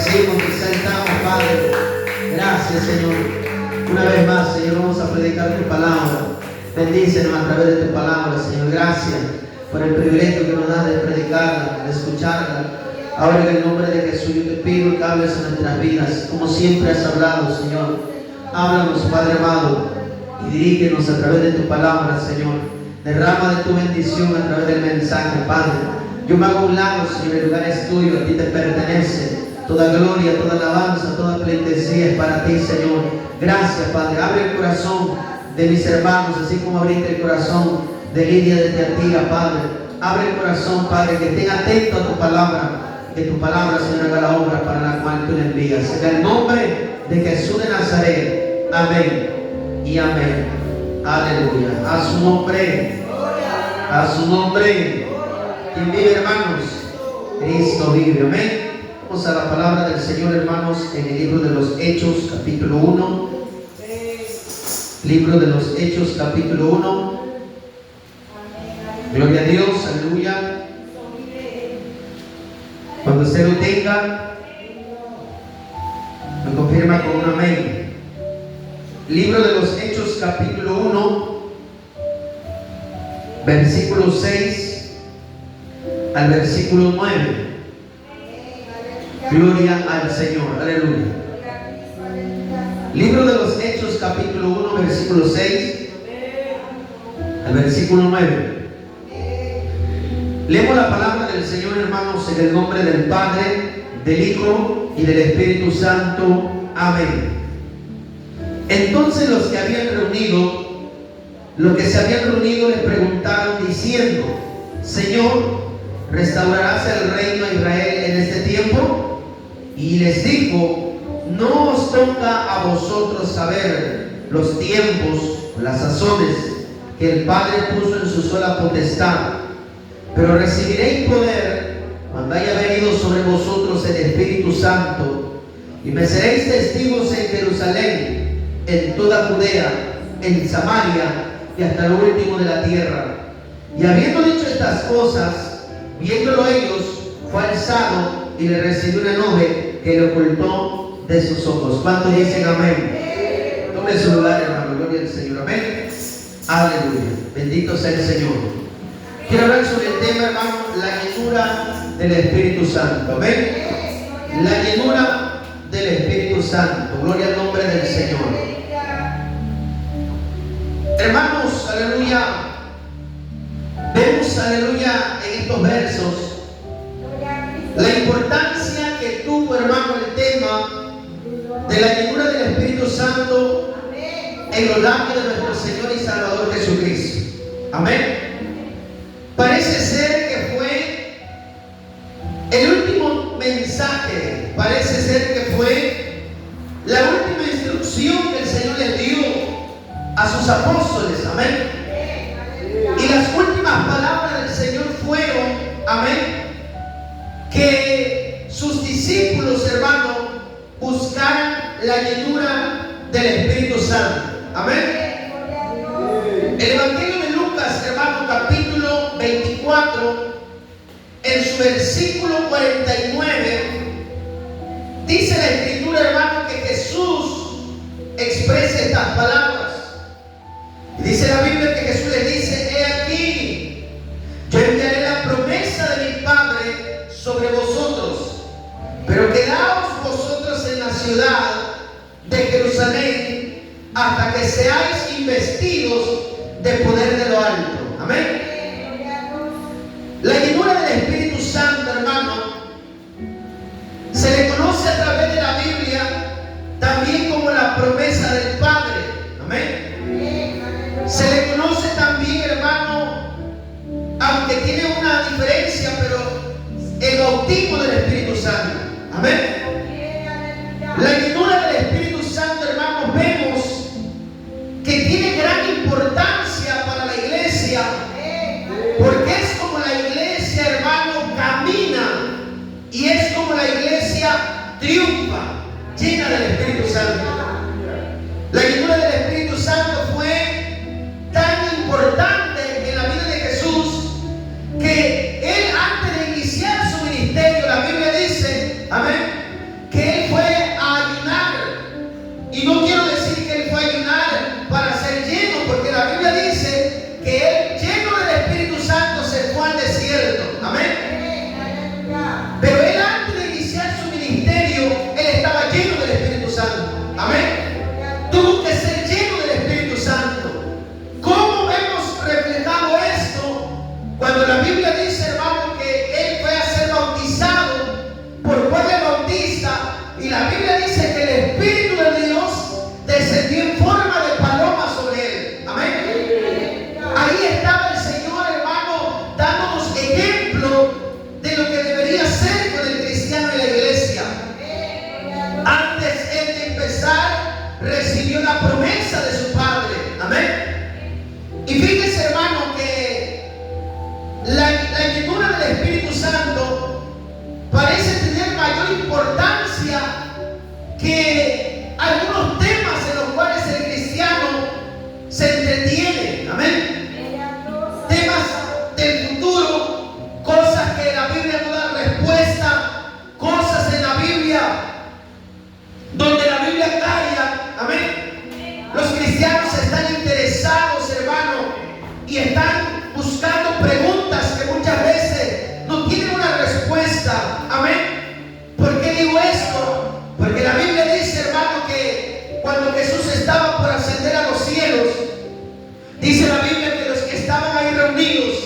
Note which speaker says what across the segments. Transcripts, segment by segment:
Speaker 1: bendecimos, te exaltamos, Padre. Gracias, Señor. Una vez más, Señor, vamos a predicar tu palabra. Bendícenos a través de tu palabra, Señor. Gracias por el privilegio que nos da de predicarla, de escucharla. Ahora en el nombre de Jesús yo te pido que hables en nuestras vidas, como siempre has hablado, Señor. Háblanos, Padre amado, y dirígenos a través de tu palabra, Señor. Derrama de tu bendición a través del mensaje, Padre. Yo me hago un lado, Señor, el lugar es tuyo, a ti te pertenece. Toda gloria, toda alabanza, toda pleitesía es para ti, Señor. Gracias, Padre. Abre el corazón de mis hermanos, así como abriste el corazón de Lidia de Teatira, Padre. Abre el corazón, Padre, que estén atentos a tu palabra. Que tu palabra, Señor, haga la obra para la cual tú le envías. En el nombre de Jesús de Nazaret. Amén y amén. Aleluya. A su nombre. A su nombre. ¿Quién vive, hermanos? Cristo vive. Amén. Vamos a la palabra del Señor, hermanos, en el libro de los Hechos, capítulo 1. Libro de los Hechos, capítulo 1. Gloria a Dios, aleluya. Cuando usted lo tenga, me confirma con un amén. Libro de los Hechos, capítulo 1, versículo 6 al versículo 9. Gloria al Señor, aleluya. Libro de los Hechos, capítulo 1, versículo 6 al versículo 9. Leemos la palabra del Señor, hermanos, en el nombre del Padre, del Hijo y del Espíritu Santo. Amén. Entonces los que se habían reunido les preguntaron diciendo: Señor, ¿restaurarás el reino a Israel en este tiempo? Y les dijo: no os toca a vosotros saber los tiempos, las sazones que el Padre puso en su sola potestad, pero recibiréis poder cuando haya venido sobre vosotros el Espíritu Santo, y me seréis testigos en Jerusalén, en toda Judea, en Samaria y hasta lo último de la tierra. Y habiendo dicho estas cosas, viéndolo ellos, fue alzado y le recibió una nube que le ocultó de sus ojos. ¿Cuántos dicen amén? Tome su lugar, hermano. Gloria al Señor. Amén. Aleluya. Bendito sea el Señor. Quiero hablar sobre el tema, hermano, la llenura del Espíritu Santo. Amén. La llenura del Espíritu Santo. Gloria al nombre del Señor. Hermanos, aleluya. Vemos, aleluya, en estos versos la importancia que tuvo, hermano, el tema de la llenura del Espíritu Santo en los labios de nuestro Señor y Salvador Jesucristo. Amén. Parece ser que fue el último mensaje, parece ser que fue la última instrucción que el Señor les dio a sus apóstoles. Amén. Y las últimas palabras del Señor fueron, amén, que sus discípulos, hermanos, buscaran la llenura del Espíritu Santo. Amén. El Evangelio de Lucas, hermano, capítulo 24, en su versículo 49, dice la Escritura, hermano, que Jesús expresa estas palabras. Y dice la Biblia que Jesús les dice: he aquí, yo enviaré la promesa de mi Padre sobre vosotros, pero quedaos vosotros en la ciudad de Jerusalén hasta que seáis investidos de poder de lo alto. Amén. La llenura del Espíritu Santo, hermano, se le conoce a través de la Biblia también como la promesa del Padre. Amén. Se le conoce también, hermano, aunque tiene una diferencia, pero el bautismo del Espíritu Santo. Amén. La llenura del Espíritu Santo, hermanos, vemos que tiene gran importancia para la iglesia, porque es como la iglesia, hermano, camina, y es como la iglesia triunfa, llena del Espíritu Santo. La llenura del Espíritu Santo fue tan importante en la vida de Jesús que él, antes de iniciar su ministerio, la Biblia dice, amén, que la Biblia dice que el Espíritu de Dios descendió en forma de paloma sobre él. Amén. Ahí estaba el Señor, hermano, dándonos ejemplo de lo que debería ser con el cristiano y la iglesia. Antes él de empezar, recibió la promesa de su Padre. Amén. Y fíjese, hermano, que la llenura del Espíritu Santo parece tener mayor importancia que algunos temas en los cuales el cristiano se entretiene. Amén. Temas del futuro, cosas que la Biblia no da respuesta, cosas en la Biblia donde la Biblia calla. Amén. Los cristianos están interesados, hermano, y están buscando preguntas que muchas veces no tienen una respuesta. Amén. ¿Por qué digo esto? Porque la Biblia dice, hermano, que cuando Jesús estaba por ascender a los cielos, dice la Biblia que los que estaban ahí reunidos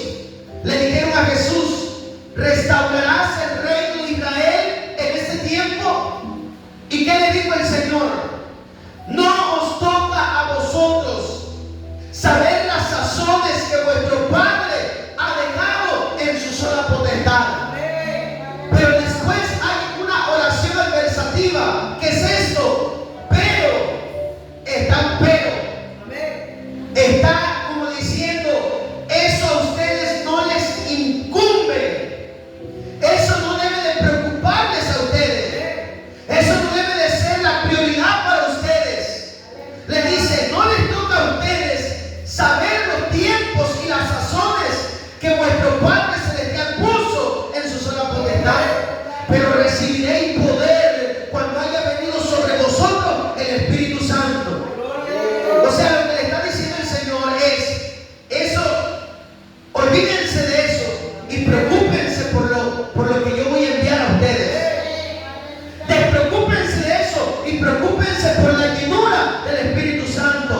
Speaker 1: le dijeron a Jesús: ¿restaurarás el reino de Israel en este tiempo? ¿Y qué le dijo el Señor? No os toca a vosotros saber las sazones que vuestro Padre ha dejado en su sola potestad. Pero después hay una oración adversativa. ¿Qué es esto? Pero, está un pero. Está como diciendo, eso a ustedes no les incumbe. Eso no debe de preocuparles a ustedes. Eso no debe de ser la prioridad para ustedes. Les dice, no les toca a ustedes saber los tiempos y las sazones que vuestro Padre Celestial puso en su sola potestad, pero recibiréis poder cuando haya venido sobre vosotros el Espíritu Santo. O sea, lo que le está diciendo el Señor es, eso, olvídense de eso y preocúpense por lo que yo voy a enviar a ustedes. Despreocúpense de eso y preocúpense por la llenura del Espíritu Santo.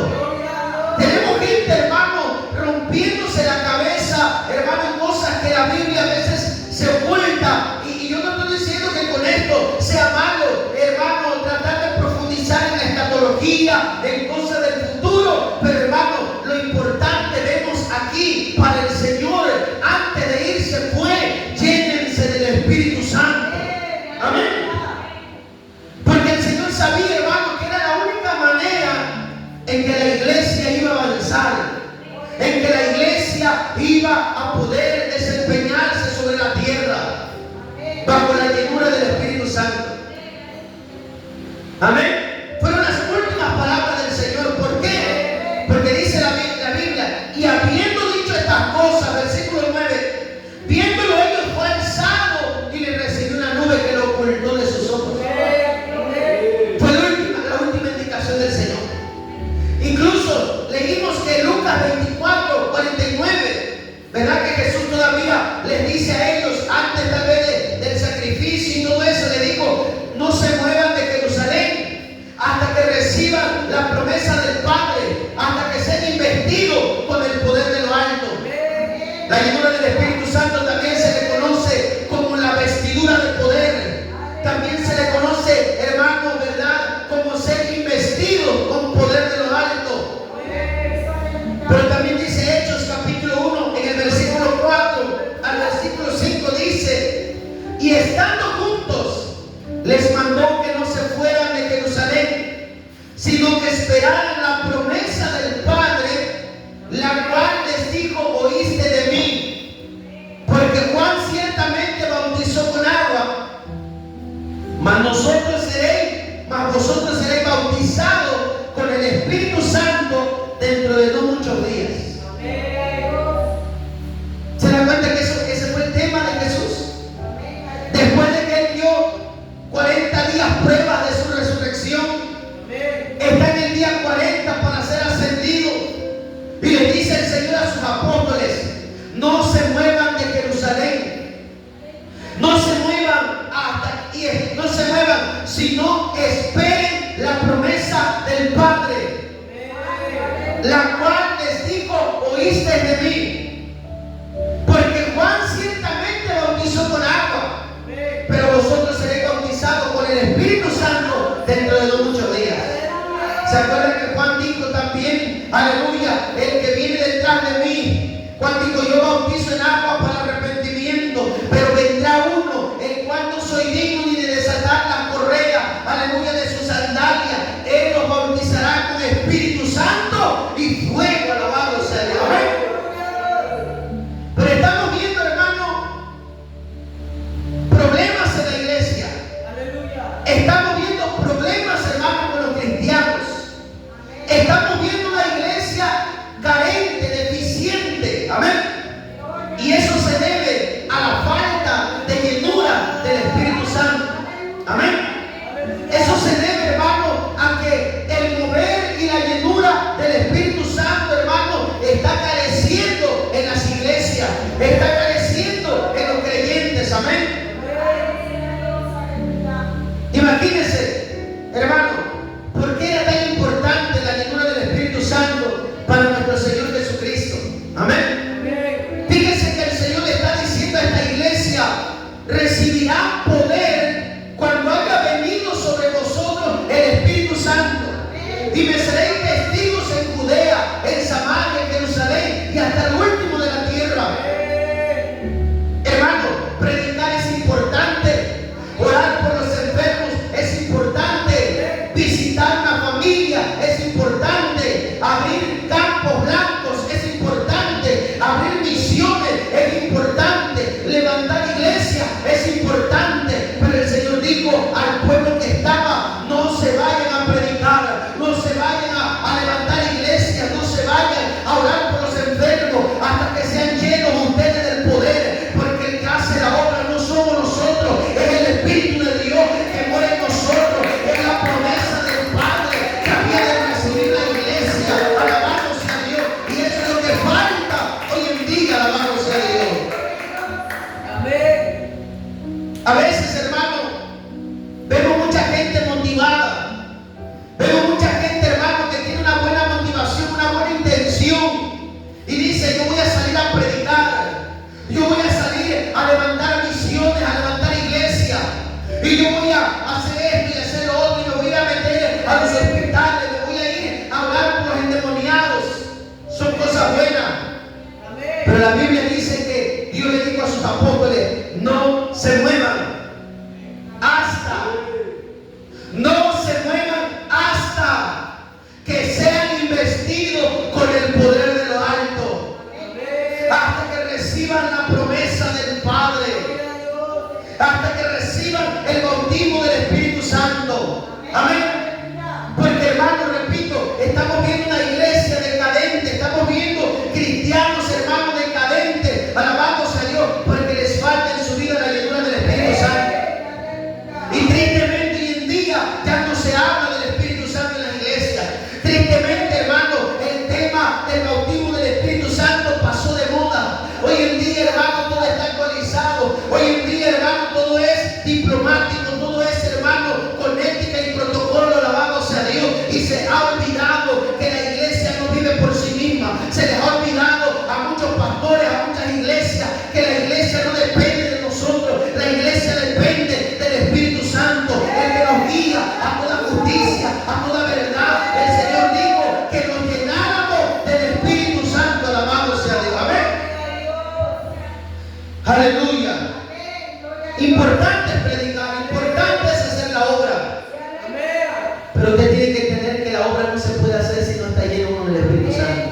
Speaker 1: Tenemos gente, hermano, rompiéndose la cabeza, hermano, en cosas que la Biblia a veces se oculta. Y yo no estoy diciendo que con esto sea malo, hermano, tratar de profundizar en la escatología, en cosas del futuro. Pero, hermano, lo importante vemos aquí para el Señor, antes de irse fue: llénense del Espíritu Santo. Amén. Porque el Señor sabía, hermano, que era la única manera en que la iglesia iba a avanzar, en que la iglesia iba a poder desempeñarse sobre la tierra bajo la llenura del Espíritu Santo. Amén. Fueron las últimas palabras del Señor. ¿Por qué? Porque dice la Biblia, y habiendo dicho estas cosas, versículo 9, viéndolo ellos fue alzado y le recibió una nube que lo ocultó de sus ojos. Fue la última indicación del Señor. Incluso leímos que Lucas 24:49, ¿verdad? Que Jesús todavía les dice a ellos, antes tal vez del sacrificio y todo eso, le dijo: no se muevan de Jerusalén hasta que reciban la promesa del Padre, hasta que sean investidos con el poder de lo alto. La llenura del Espíritu Santo también se le conoce como la vestidura de poder. También se le conoce, hermano, ¿verdad?, como ser investido con poder de lo alto. Pero también dice Hechos capítulo 1, en el versículo 4 al versículo 5, dice: y estando juntos, les mandó que no se fueran de Jerusalén, sino que esperaran la promesa del Padre, la cual les dijo: oíste de mí. Porque Juan ciertamente bautizó con agua, mas vosotros seréis bautizados con el Espíritu Santo dentro de no muchos días. ¿Se dan cuenta que ese fue el tema de Jesús? Después de que él dio 40 días pruebas de su resurrección, está en el día 40 para ser ascendido, y le dice el Señor a sus apóstoles: no se muevan de Jerusalén, no se muevan sino esperen la promesa del Padre, la cual les dijo: oíste de mí. Porque Juan ciertamente bautizó con agua, pero vosotros seréis bautizados con el Espíritu Santo ¿Se acuerdan que Juan dijo también, aleluya, el que viene detrás de mí? Juan dijo, yo bautizo en agua para arrepentimiento, pero vendrá uno, el cual no soy digno ni de desatar la correa, aleluya, de su sandalia. Él los bautizará con Espíritu Santo y fuego, alabado sea Dios. Pero estamos viendo, hermano, problemas en la iglesia. Estamos viendo problemas, hermano, con los cristianos. Estamos viendo una iglesia carente, deficiente. Amén. Y eso se debe a la falta de llenura del Espíritu Santo. Amén. Eso se debe, hermano, a que el mover y la llenura del Espíritu Santo, hermano, está careciendo en las iglesias, está careciendo en los creyentes. Amén. Imagínense, hermano, ¿por qué era tan importante la llenura del Espíritu Santo para nuestro Señor Jesucristo? Amén. Fíjense que el Señor le está diciendo a esta iglesia, recibirán poder cuando haya venido sobre vosotros el Espíritu Santo. Y me seréis testigos en Judea, en Samaria, en Jerusalén y hasta el último de la tierra. Hermano, predicar es importante. Orar por los enfermos es importante. Visitar una familia es importante. Abrir campos blancos es importante. Abrir misiones es importante. Levantar iglesias es importante. Pero el Señor dijo al pueblo que estaba, no se vayan a predicar, no se vayan a levantar iglesias, no se vayan a orar por los enfermos hasta que sean llenos ustedes del poder, porque el que hace la obra no somos nosotros, es el Espíritu de Dios que muere en nosotros, es la promesa del Padre que había de recibir la iglesia. Alabado sea Dios. Y eso es lo que falta hoy en día. Alabado sea Dios. Amén. A veces, hermano, vemos mucha gente motivada, vemos mucha gente, hermano, que tiene una buena motivación, una buena intención, y dice, yo voy a salir a predicar, yo voy a salir a levantar misiones, a levantar iglesias, y yo voy a hacer esto y hacer lo otro, y me voy a meter a los hospitales, me voy a ir a hablar con los endemoniados. Son cosas buenas. Pero la Biblia dice que Dios le dijo a sus apóstoles, no se muevan hasta que sean investidos con el poder de lo alto, hasta que reciban la promesa del Padre, hasta que reciban el bautismo del Espíritu Santo. Amén. Porque, hermano, repito, estamos viendo una iglesia decadente, estamos viendo cristianos, hermanos, decadentes, alabándose a Dios, porque les falta en su vida la llenura del Espíritu Santo. Y tristemente hoy en día ya no se habla del Espíritu Santo en la iglesia. Tristemente, hermano, el tema del bautismo del Espíritu Santo pasó de moda. Hoy en día, hermano, todo está actualizado. Hoy en día, hermano, todo es diplomático, todo es, hermano, con ética y protocolo, alabado sea Dios. Y se ha olvidado que la iglesia no vive por sí misma. Se les ha olvidado a muchos pastores, a muchas iglesias, que la iglesia no depende de nosotros. La iglesia depende del Espíritu Santo, el que nos guía a toda justicia, a toda verdad. El Señor dijo que nos llenáramos del Espíritu Santo, alabado sea Dios. Amén. Aleluya. Importante es predicar, importante es hacer la obra. Pero usted tiene que entender que la obra no se puede hacer si no está lleno uno del Espíritu Santo.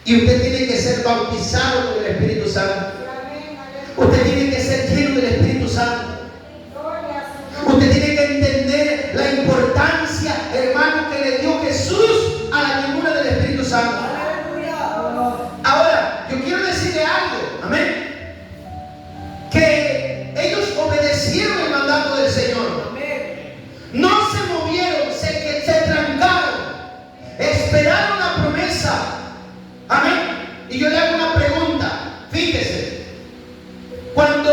Speaker 1: Y usted tiene que ser bautizado con el Espíritu Santo. Usted tiene que ser lleno del Espíritu Santo. Usted tiene que entender la importancia, hermano, que le dio Jesús a la llenura del Espíritu Santo. Ahora, yo quiero decirle algo, amén, que ellos obedecieron el mandato del Señor. No se movieron, se trancaron, esperaron la promesa. Amén. Y yo le hago una pregunta. Fíjese, cuando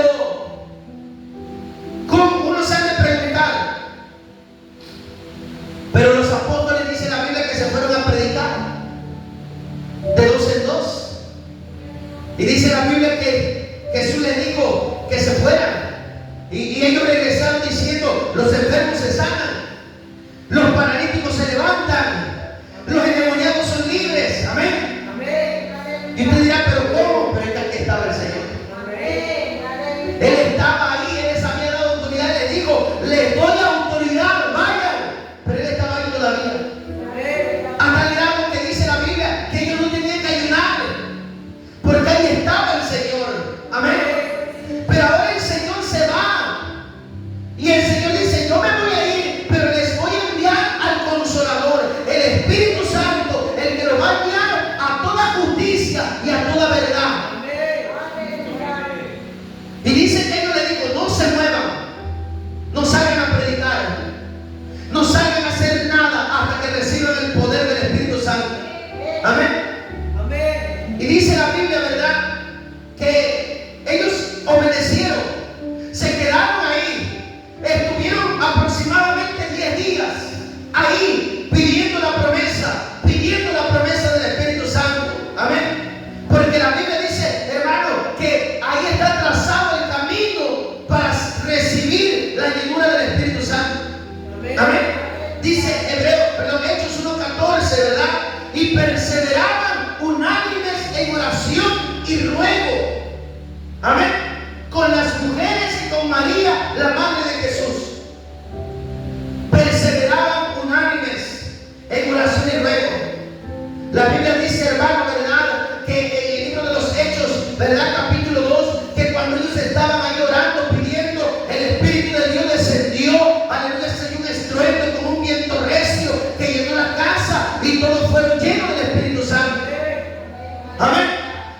Speaker 1: uno se ha de preguntar, pero los apóstoles, dice la Biblia, que se fueron a predicar de dos en dos. Y dice la Biblia que Jesús les dijo que se fueran. Y ellos regresaron diciendo, los enfermos se sanan, los paralíticos la madre de Jesús, perseveraban unánimes en oración y ruego. La Biblia dice, hermano, ¿verdad?, que en el libro de los Hechos, ¿verdad?, capítulo 2, que cuando ellos estaban ahí orando, pidiendo, el Espíritu de Dios descendió, aleluya, se dio un estruendo como un viento recio que llenó la casa y todos fueron llenos del Espíritu Santo. Amén.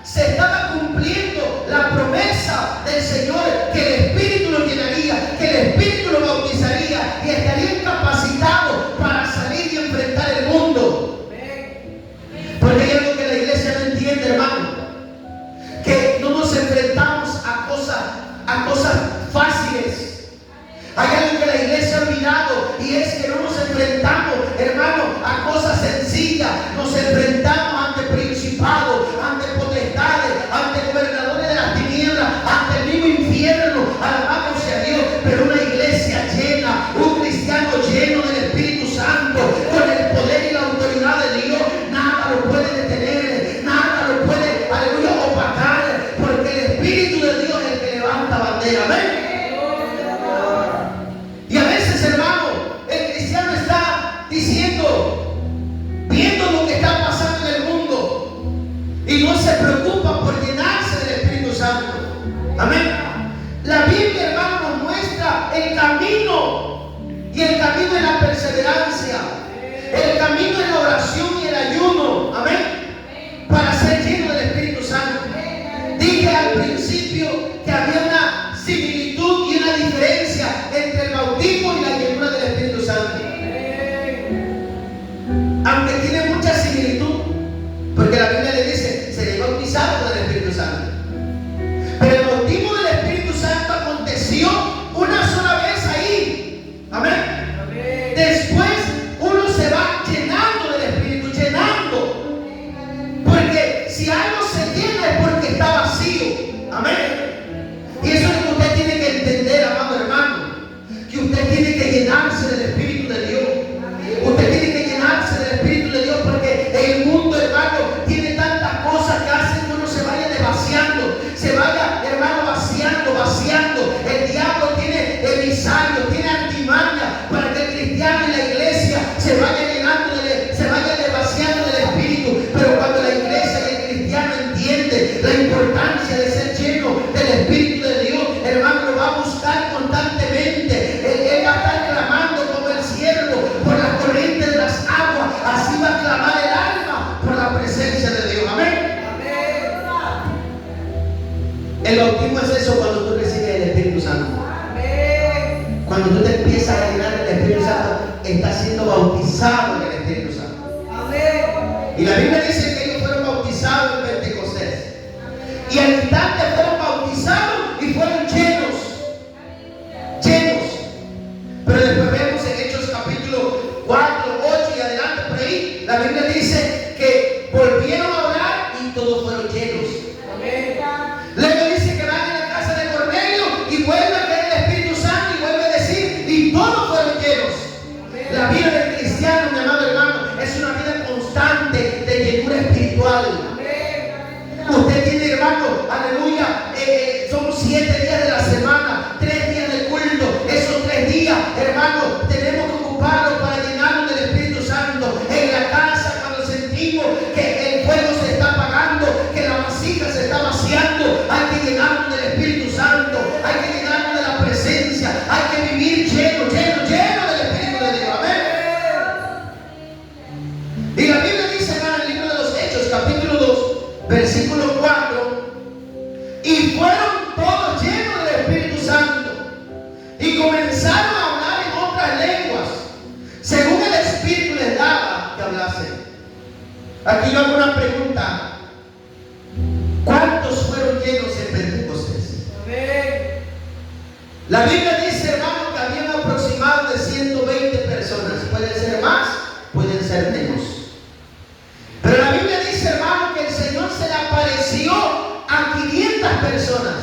Speaker 1: Se estaba cumpliendo la promesa del Señor, que el Espíritu lo llenaría, que el Espíritu lo bautizaría y estaría capacitado para salir y enfrentar el mundo. Porque hay algo que la iglesia no entiende, hermano, que no nos enfrentamos a cosas fáciles. Hay algo que la iglesia ha olvidado, y es que no nos enfrentamos, hermano, a cosas sencillas. Nos enfrentamos ante principados, ante potestades, ante gobernadores de las tinieblas, ante el mismo infierno. Alabamos a Dios. Pero una iglesia llena, un cristiano lleno del Espíritu Santo, con el poder y la autoridad de Dios, nada lo puede detener, nada lo puede, aleluya, opacar, porque el Espíritu de Dios es el que levanta bandera. Amén. Y a veces, hermano, el cristiano está diciendo, viendo lo que está pasando en el mundo, y no se preocupa por llenarse del Espíritu Santo. Amén. La Biblia, hermano, nos muestra el camino, y el camino es la perseverancia, el camino es la oración y el ayuno. Amén. Para ser lleno del Espíritu Santo. Dije al principio que había una similitud y una diferencia entre el bautismo y la llenura del Espíritu Santo. Aunque tiene mucha similitud, porque la Biblia le dice, seréis bautizados con el Espíritu Santo. Pero el bautismo del Espíritu Santo aconteció una sola vez ahí. Amén. Después uno se va llenando del Espíritu, llenando. Porque si algo se llena es porque está vacío. Amén. Y eso es lo que usted tiene que entender, amado hermano, que usted tiene que llenarse del Espíritu de Dios. Usted tiene que llenarse del Espíritu de Dios, porque el mundo, hermano, tiene tantas cosas que hacen que uno se vaya desvaciando, se vaya, hermano, vaciando. El diablo tiene emisarios, tiene artimaña para que el cristiano y la iglesia se vaya llenando, se vaya desvaciando del Espíritu. Pero cuando la iglesia y el cristiano entiende la importancia de ser lleno del Espíritu de Dios, hermano, lo va a buscar constantemente. Él va a estar clamando como el siervo por las corrientes de las aguas. Así va a clamar el alma por la presencia de Dios. Amén. El bautismo es eso, cuando tú recibes el Espíritu Santo. Cuando tú te empiezas a llenar del Espíritu Santo, estás siendo bautizado en el Espíritu Santo. Y la Biblia dice que ellos fueron bautizados en Pentecostés. Y al instante fueron bautizados y fueron llenos. Pero después vemos en Hechos capítulo 4, 8 y adelante por ahí, la Biblia dice que volvieron a orar y todos fueron llenos. Luego dice que van a la casa de Cornelio y vuelve a caer el Espíritu Santo y vuelve a decir, y todos fueron llenos. La vida del cristiano, mi amado hermano, es una vida constante de llenura espiritual. Usted tiene, hermano, aleluya, son 7 días de la semana, 3 días de culto. Esos 3 días, hermano, tenemos que ocuparlos para llenarnos del Espíritu Santo. En la casa, cuando sentimos que el fuego se está apagando, que la vasija se está vaciando, hay que llenarnos del Espíritu Santo, hay que llenarnos de la presencia, hay que vivir lleno del Espíritu de Dios. Amén. Y la Biblia dice, hermano, en el libro de los Hechos, capítulo 2, versículo 4, y fueron todos llenos del Espíritu Santo y comenzaron a hablar en otras lenguas, según el Espíritu les daba que hablasen. Aquí yo hago una pregunta: ¿cuántos fueron llenos en Pentecostés? La Biblia dice, hermano, que había un aproximado de 120 personas. Pueden ser más, pueden ser menos. Pero la Biblia dice, hermano, que el Señor se le apareció a 500 personas.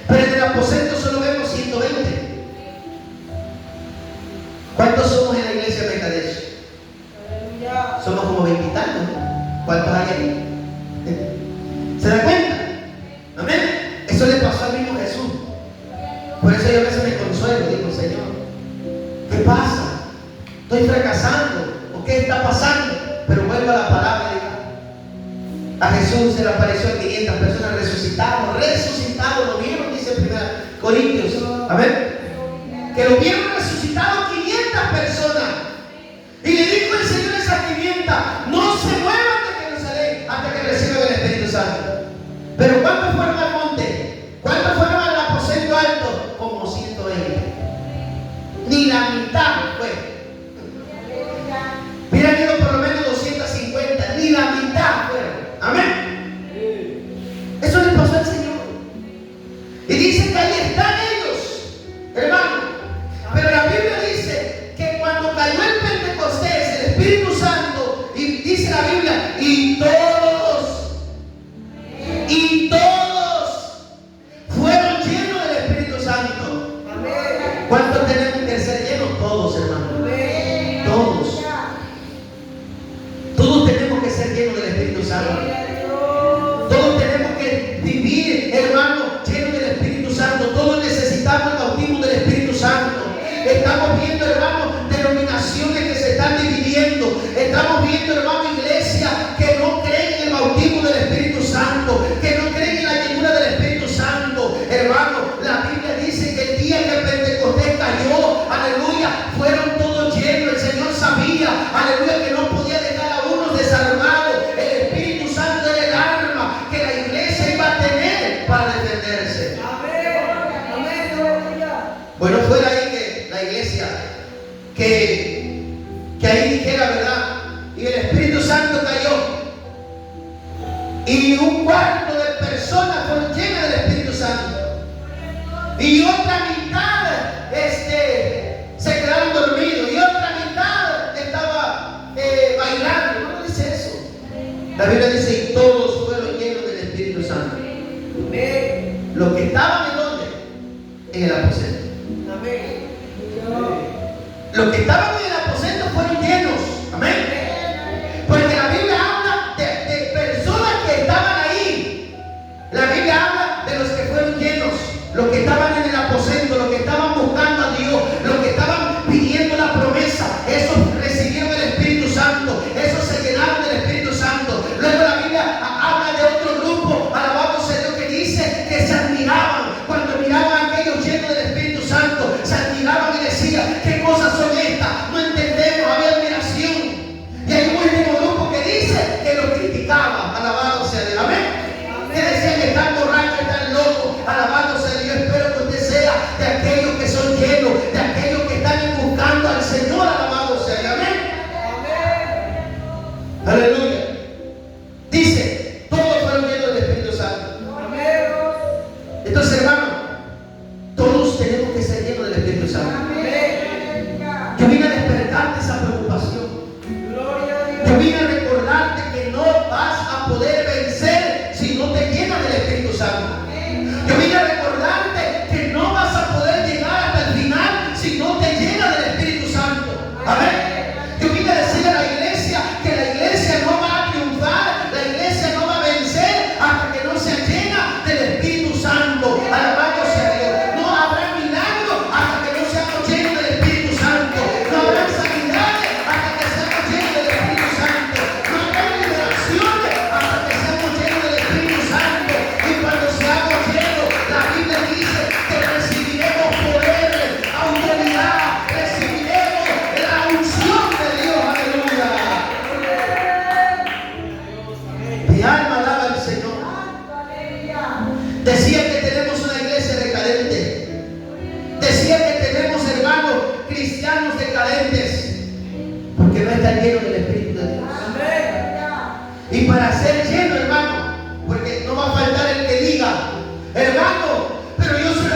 Speaker 1: Pero en el aposento solo vemos 120. ¿Cuántos somos en la iglesia de Mekadesh? Somos como 20 y tantos, ¿no? ¿Cuántos hay ahí? ¿Se dan cuenta? Amén. Eso le pasó al mismo Jesús. Por eso yo a veces me consuelo, digo, Señor, ¿qué pasa? ¿Estoy fracasando? ¿O qué está pasando? Pero vuelvo a la palabra. A Jesús se le apareció a 500 personas resucitados, lo vieron, dice 1 Corintios, amén, que lo vieron resucitado 500 personas, y le dijo el Señor a esas 500, no se muevan de Jerusalén hasta que reciban el Espíritu Santo. Pero ¿cuántos fueron al monte? ¿Cuántos fueron al aposento alto? Como 120. Ni la mitad fue. Hubieran ido por lo menos 250, ni la mitad fueron. Amén. Eso le pasó al Señor. Y dice que ahí están ellos, hermano. Pero la Biblia dice que cuando cayó el Pentecostés, el Espíritu Santo, y dice la Biblia, y todos fueron llenos del Espíritu Santo. ¿Cuántos tenemos que ser llenos? Todos, hermano. Todos. Todos tenemos que ser llenos del Espíritu Santo. Todos tenemos que vivir, hermano, llenos del Espíritu Santo. Todos necesitamos el bautismo del Espíritu Santo. Estamos viendo, hermano, denominaciones que se están dividiendo. Estamos viendo, hermano, iglesias que no creen en el bautismo del Espíritu Santo, que no creen en la llenura del Espíritu Santo. Hermano, la Biblia dice que el día que Pentecostés cayó, aleluya, fueron todos llenos. El Señor sabía, aleluya, que no podía dejar a unos desarmados. El Espíritu Santo era el arma que la iglesia iba a tener para defenderse. Bueno, fuera ahí que la iglesia que ahí dijera, ¿verdad? Y el Espíritu Santo cayó, y un cuarto de personas fueron llenas del Espíritu Santo, y otra mitad se quedaron dormidos, y otra mitad estaba bailando. ¿No dice eso? La Biblia dice, y todos fueron llenos del Espíritu Santo. Los que estaban en donde, en el aposento. Los que estaban en el aposento fueron llenos. Amén. Porque la Biblia habla de personas que estaban ahí. La Biblia habla de los que fueron llenos, los que estaban en el aposento, los que estaban buscando a Dios, los que estaban pidiendo la promesa. Esos recibieron el Espíritu Santo, esos se llenaron del Espíritu Santo. Luego la Biblia habla de otro grupo, alabado sea Dios, que dice que se admiraban cuando miraban a aquellos llenos del Espíritu Santo. Se admiraban y decían, ¿qué cosas son estas? No entendemos, había admiración. Y hay un último grupo que dice que lo criticaba, alabado sea Dios. Amén. Que decían que están borrachos, están locos, alabado sea Dios. Espero que usted sea de aquellos que son llenos, de aquellos que están buscando al Señor, alabado sea Dios. Amén. Aleluya. Dice, todos fueron llenos del Espíritu Santo. Entonces, hermano, todos tenemos que ser llenos del Espíritu Santo. Yo vine a despertarte esa preocupación. Yo vine a recordarte que no vas a poder vencer si no te llenas del Espíritu Santo. Yo vine a recordarte que no vas a poder llegar hasta el final si no te llenas del Espíritu Santo. Amén. Yo vine a decirle a la iglesia que la iglesia no va a triunfar, la iglesia no va a vencer hasta que no se llena del Espíritu Santo. Alabado sea Dios. No habrá milagro hasta que no seamos llenos del Espíritu Santo. No habrá sanidades hasta que seamos llenos del Espíritu Santo. No habrá liberaciones hasta que seamos llenos del Espíritu Santo. Y cuando seamos llenos, la Biblia dice que recibiremos poder, autoridad, recibiremos la unción de Dios. Aleluya. Mi alma alaba al Señor. Decía que tenemos una iglesia decadente. Decía que tenemos hermanos cristianos decadentes porque no están llenos del Espíritu de Dios. Y para ser